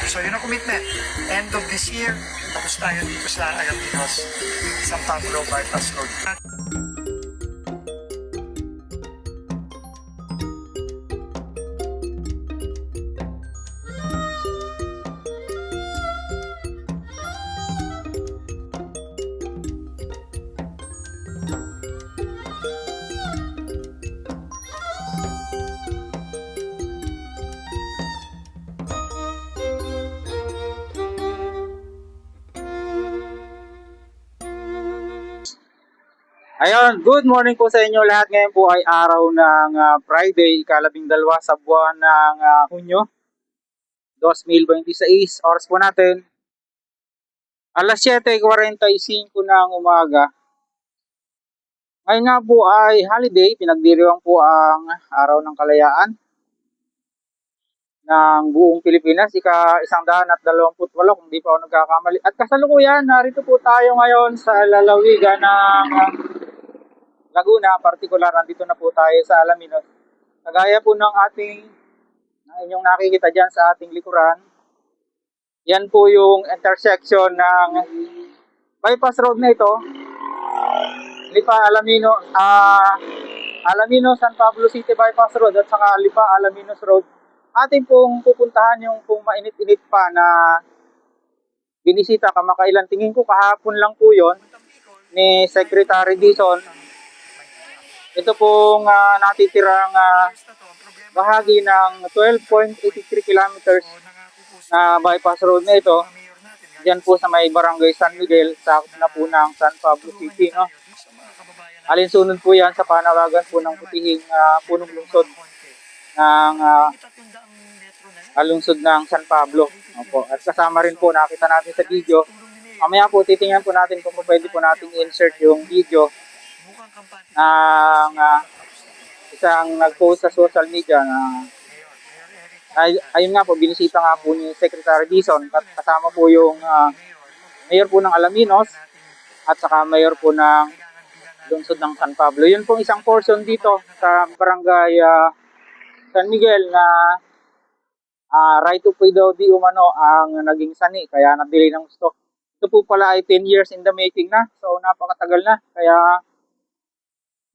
So yun ang commitment. End of this year, tapos tayo dito sa Alaminos, San Pablo Bypass Road. Ayun, good morning po sa inyo lahat. Ngayon po ay araw ng Friday, ika-12 sa buwan ng Hunyo 2026. Oras po natin alas 7:45 ng umaga. Ngayon nga po ay holiday, pinagdiriwang po ang araw ng kalayaan ng buong Pilipinas, ika-128 kung di pa ako nagkakamali. At kasalukuyan, narito po tayo ngayon sa lalawigan ng Laguna, partikular, nandito na po tayo sa Alaminos. Kagaya po ng inyong nakikita dyan sa ating likuran, yan po yung intersection ng bypass road na ito. Lipa Alaminos, San Pablo City Bypass Road at saka Lipa Alaminos Road. Ating pong pupuntahan yung kung mainit-init pa na binisita kamakailan. Tingin ko kahapon lang po yon ni Secretary Dizon. Ito pong natitirang bahagi ng 12.83 kilometers na bypass road na ito. Diyan po sa may barangay San Miguel, sakop na po ng San Pablo City. No? Alinsunod po yan sa panawagan po ng putihing punong lungsod ng lungsod ng San Pablo. Opo. At kasama rin po, nakita natin sa video. Mamaya po titingnan po natin kung pwede po natin insert yung video ng isang nag-post sa social media na ayun nga po, binisita nga po ni Secretary Dizon, kasama po yung mayor po ng Alaminos at saka mayor po ng lungsod ng San Pablo. Yun pong isang portion dito sa barangay San Miguel na right of way daw di umano ang naging sani, kaya na-delay ng gusto. Ito po pala ay 10 years in the making na, so napakatagal na, kaya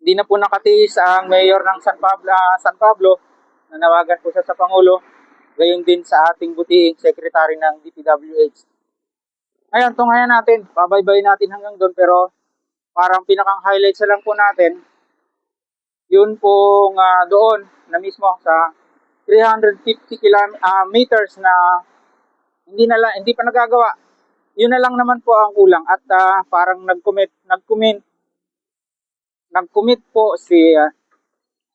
hindi na po nakatiis ang mayor ng San Pablo, nanawagan po siya sa Pangulo, gayon din sa ating butihing secretary ng DPWH. Ngayon, tunghayan natin, pabaybay natin hanggang doon, pero parang pinakang highlights lang po natin, yun pong doon na mismo sa 350 meters na hindi pa nagagawa. Yun na lang naman po ang kulang at parang nag-commit po si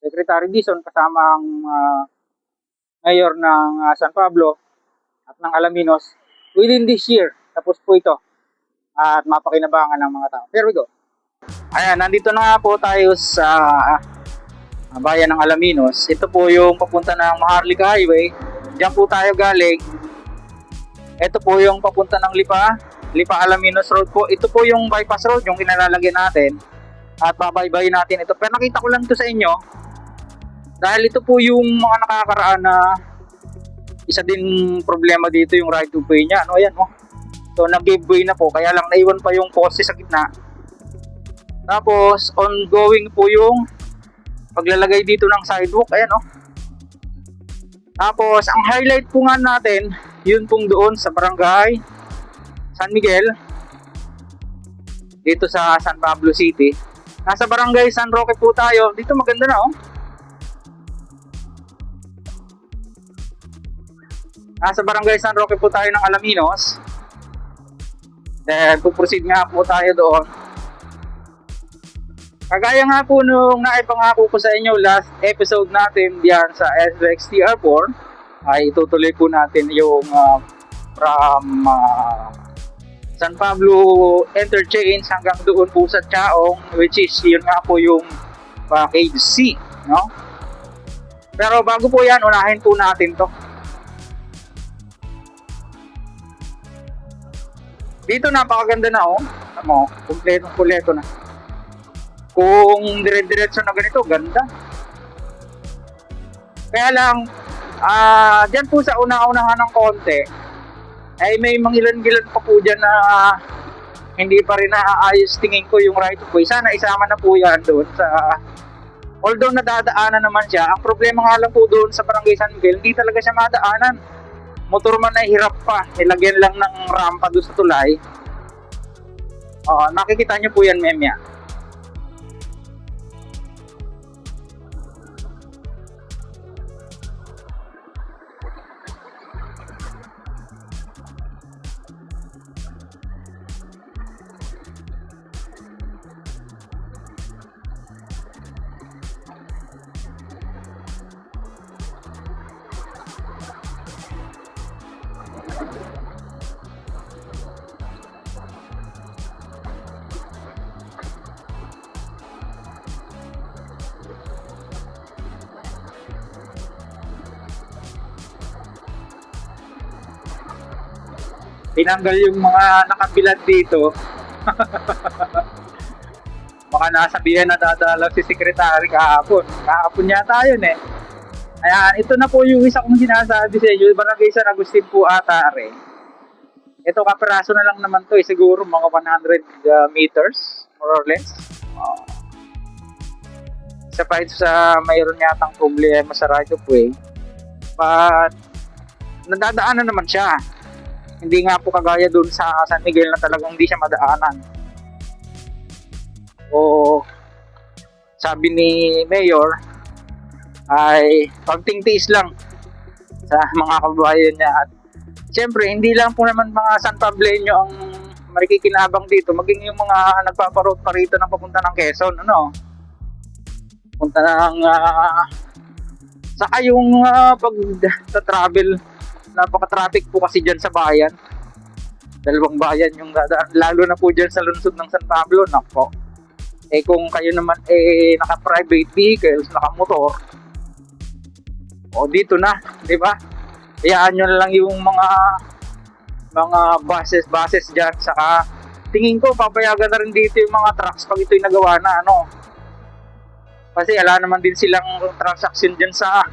Secretary Dizon kasama ang mayor ng San Pablo at ng Alaminos within this year. Tapos po ito at mapakinabangan ng mga tao. Here we go. Ayan, nandito na nga po tayo sa bayan ng Alaminos. Ito po yung papunta ng Maharlika Highway. Diyan po tayo galing. Ito po yung papunta ng Lipa Alaminos Road po. Ito po yung bypass road, yung kinalalagyan natin. At babaybayin natin ito. Pero nakita ko lang ito sa inyo dahil ito po yung mga nakakaraan na isa din problema dito, yung right of way niya. Ano, ayan, oh. So nag-give way na po, kaya lang naiwan pa yung poste sa gitna. Tapos ongoing po yung paglalagay dito ng sidewalk. Ayan, oh. Tapos ang highlight po nga natin, yun pong doon sa barangay San Miguel dito sa San Pablo City. Nasa barangay San Roque po tayo. Dito maganda na, oh. Nasa barangay San Roque po tayo ng Alaminos. Then puproceed nga po tayo doon. Kagaya nga po nung naipangako ko sa inyo last episode natin diyan sa SXTR4, ay itutuloy po natin yung from San Pablo Interchange hanggang doon po sa Chaong, which is yun nga po yung package C, no? Pero bago po yan, unahin po natin to. Dito napakaganda na, oh. Tama, kumpletong-kumpleto na. Kung dire-diretso na ganito, ganda. Kaya lang, dyan po sa unang-unahan ng konti, ay may mangilan-gilan pa po dyan na hindi pa rin naaayos tingin ko yung right of way. Sana isama na po yan doon sa... Although nadadaanan naman siya, ang problema nga lang po doon sa Barangay San Miguel, hindi talaga siya madaanan. Motor man ay hirap pa, nilagyan lang ng rampa doon sa tulay. Nakikita nyo po yan, Memya. Tinanggal yung mga nakabilad dito. Baka nasabihan na dadalaw si sekretary kahapon. Kahapon yata yun eh. Ayan, ito na po yung isa kong sinasabi sa inyo. Barangay San Agustin po ata rin. Ito kapiraso na lang naman to eh. Siguro mga 100 meters, more or less. Isa pa ito sa mayroon yatang problema sa right of way. But, nadadaanan naman siya. Hindi nga po kagaya doon sa San Miguel na talagang hindi siya madaanan. O sabi ni Mayor ay pagtingtiis lang sa mga kababayan niya. At siyempre, hindi lang po naman mga San Pableño ang makikinabang dito, maging yung mga nagpaparot pa rito ng papunta ng Quezon, ano? Punta ng saka yung pag-travel, napaka-traffic po kasi dyan sa bayan. Dalawang bayan yung dadaan, lalo na po dyan sa lungsod ng San Pablo. Nako, eh kung kayo naman naka-private vehicles, naka-motor, dito na, di ba? Hayaan nyo na lang yung mga buses dyan. Saka tingin ko papayagan na rin dito yung mga trucks pag ito'y nagawa na, ano? Kasi ala naman din silang transaction dyan sa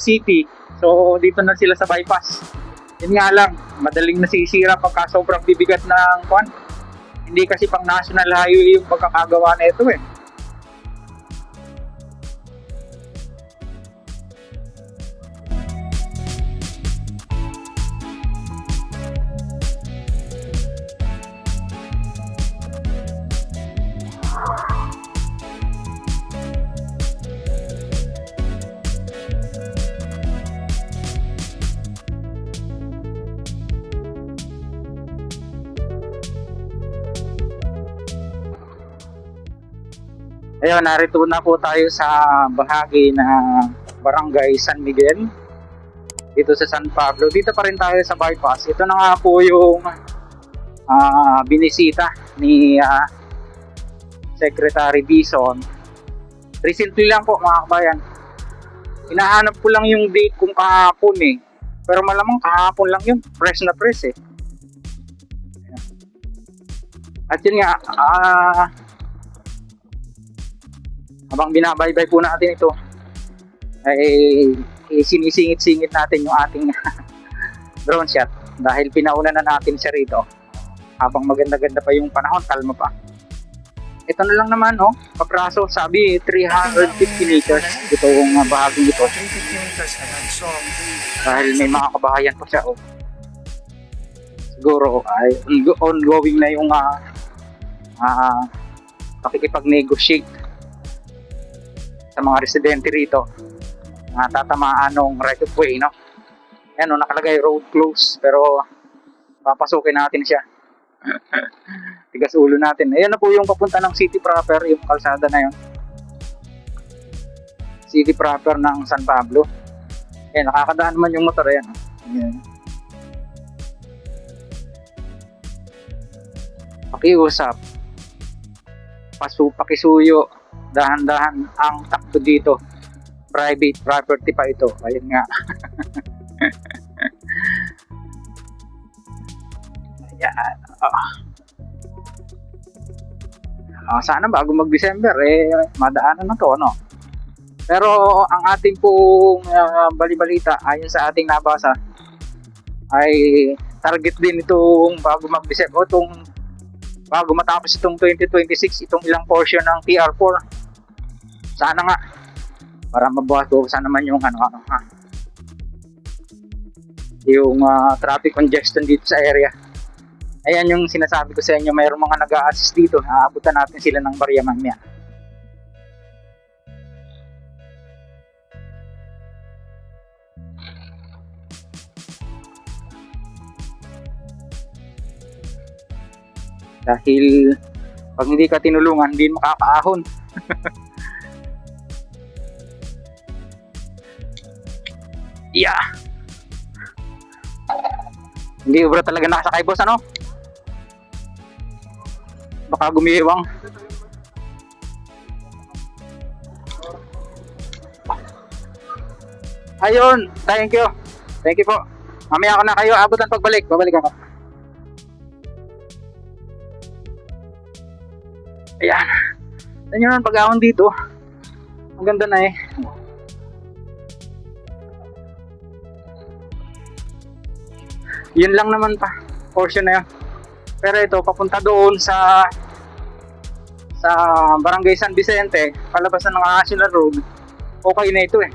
city. So, dito na sila sa bypass. Yun nga lang, madaling nasisira pagka sobrang bibigat ng kwan. Hindi kasi pang national highway yung pagkakagawa na ito eh. Ayun, narito na po tayo sa bahagi na Barangay San Miguel dito sa San Pablo. Dito pa rin tayo sa bypass. Ito na nga po yung binisita ni Secretary Bison. Recently lang po mga kabayan. Hinahanap ko lang yung date kung kahapon eh. Pero malamang kahapon lang yun. Fresh na fresh eh. At yun nga, habang binabaybay po natin ito, ay sinisingit-singit natin yung ating drone shot dahil pinauna na natin siya rito. Habang maganda-ganda pa yung panahon, kalma pa. Ito na lang naman, kapraso, sabi 350 meters itong bahagi ito. 350 meters naman. So, dahil may mga kabahayan pa siya, siguro ay ongoing na yung pakikipag-negotiate sa mga residente rito na tatamaan ng right of way, no? Ayan, nakalagay road close, pero papasukin natin siya. Tigas ulo natin. Ayan na po yung papunta ng city proper, yung kalsada na yun. City proper ng San Pablo. Ayan, nakakadaan naman yung motor. Ayan. Ayan. Pakiusap. Pakisuyo. Dahan-dahan ang takbo dito. Private property pa ito. Ayun nga. Ayan. Sana bago mag-December madaanan na to, no? Pero ang ating pong balibalita ayon sa ating nabasa ay target din itong bago matapos itong 2026, itong ilang portion ng TR4. Sana nga para mabawasan naman yung yung traffic congestion dito sa area. Ayan yung sinasabi ko sa inyo, mayroong mga nag-a-assist dito. Aabutan natin sila ng barya mamaya. Dahil pag hindi ka tinulungan, hindi makakaahon. Yeah. Hindi ubra talaga nakasakay, boss, ano? Baka gumiwang. Ayun, thank you. Thank you po. Mamaya ako na kayo abutan pagbalik. Babalik ako. Ayan. Tignan nyo naman pag-ahon dito. Ang ganda na eh. Yun lang naman pa. Portion na yun. Pero ito, papunta doon sa Barangay San Vicente, palabasan ng National Road. Okay na ito eh.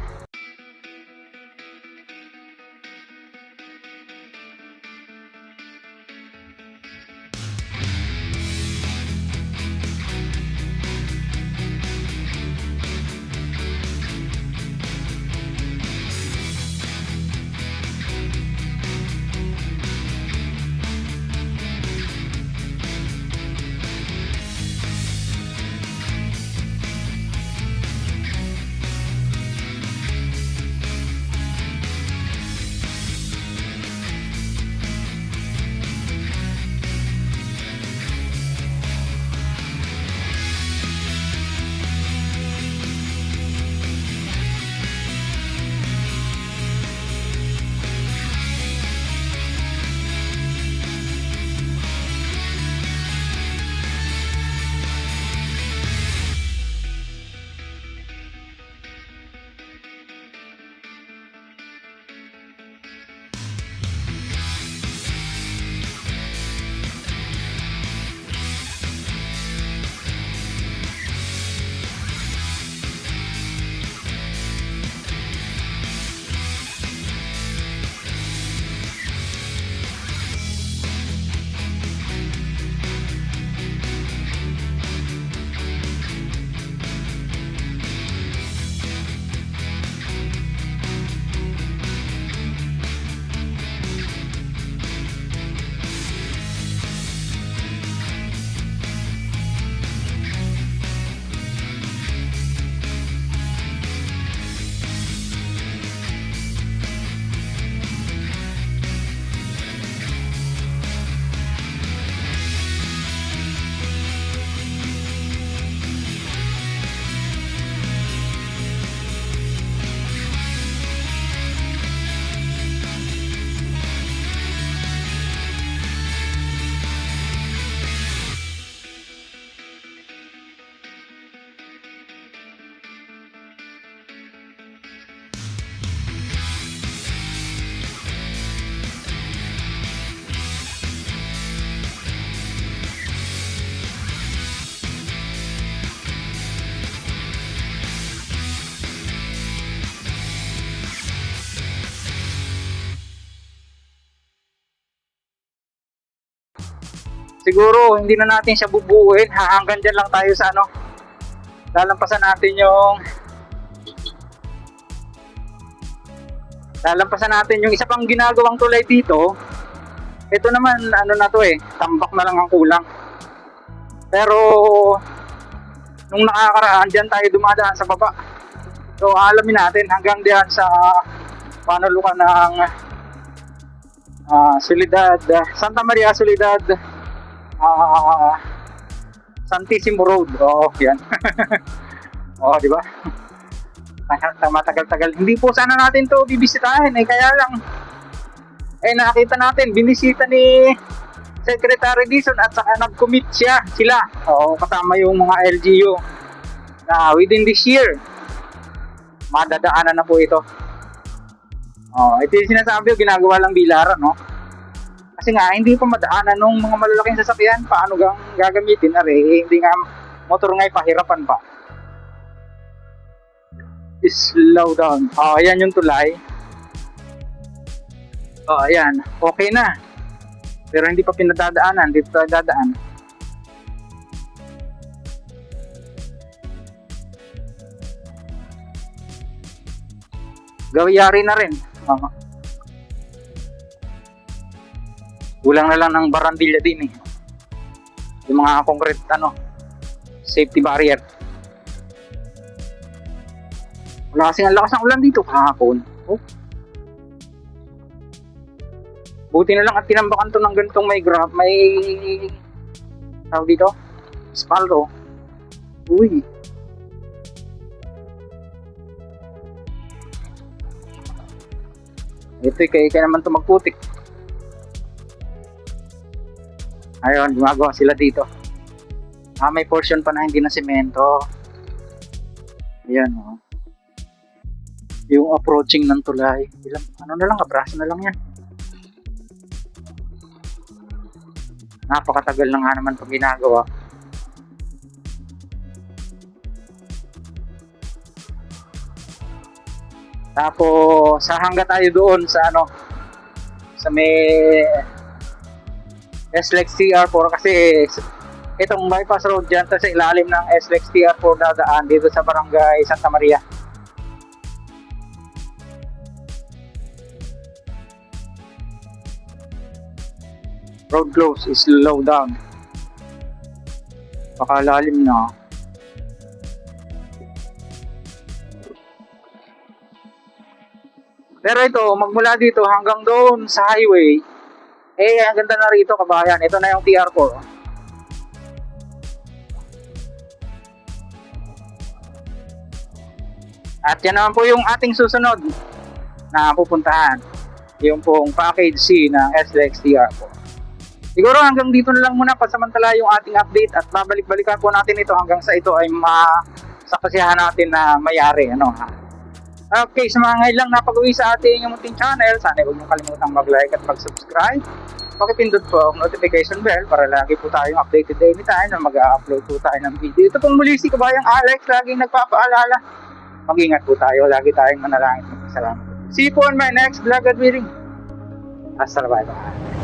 Siguro hindi na natin siya bubuuin, hanggang dyan lang tayo sa lalampasan natin yung isa pang ginagawang tulay dito. Ito naman na to tambak na lang ang kulang. Pero nung nakakaraan dyan tayo dumadaan sa baba, so alamin natin hanggang diyan sa panulukan ng Soledad, Santa Maria Soledad, Santissimo Road. Yan. Di ba? Matagal-tagal. Hindi po sana natin to bibisitahin kaya lang nakita natin, binisita ni Secretary Dizon at saka nag-commit sila. Kasama yung mga LGU na within this year madadaanan na po ito. Ito yung sinasabi ko, ginagawa lang bilaran, no? Kasi nga, hindi pa madaanan ng mga malalaking sasakyan. Paano gang gagamitin? Hindi nga, motor nga pahirapan pa. Slow down. Ayan yung tulay. Ayan. Okay na. Pero hindi pa pinadadaanan. Dito tayo dadaan. Gawyari na rin. Kulang na lang ng barandilya din eh. Yung mga concrete safety barrier. Wala kasing ang lakas ng ulan dito kahapon. Buti na lang at tinambakan to ng ganitong may tawag dito, espalto. Uy. Ito'y kaya naman to magputik. Ayun, gumagawa sila dito. May portion pa na hindi na semento. Ayan, yung approaching ng tulay. Ano na lang, abraso na lang yan. Napakatagal na nga naman pag ginagawa. Tapos, hangga tayo doon sa sa may SLEX TR4 kasi itong bypass road dyan sa ilalim ng SLEX TR4 dadaan dito sa barangay Santa Maria. Road close, slow down. Pakalalim na. Pero ito, magmula dito hanggang doon sa highway, ang ganda na rito kabayan. Ito na yung TR4. At yan naman po yung ating susunod na pupuntahan. Yung pong package C ng SLEX TR4. Siguro hanggang dito na lang muna pasamantala yung ating update at babalik-balikan po natin ito hanggang sa ito ay masakasiyahan natin na mayari. Okay, sa mga ngayon lang napag-uwi sa ating munting channel, sana huwag niyo kalimutang mag-like at mag-subscribe. Pakipindot po ang notification bell para lagi po tayong updated anytime na mag-upload po tayo ng video. Ito pong muli si Kabayang Alex, laging nagpapaalala. Mag-ingat po tayo, lagi tayong manalangin. Salamat. See you po on my next vlog at meeting. Hasta la bye.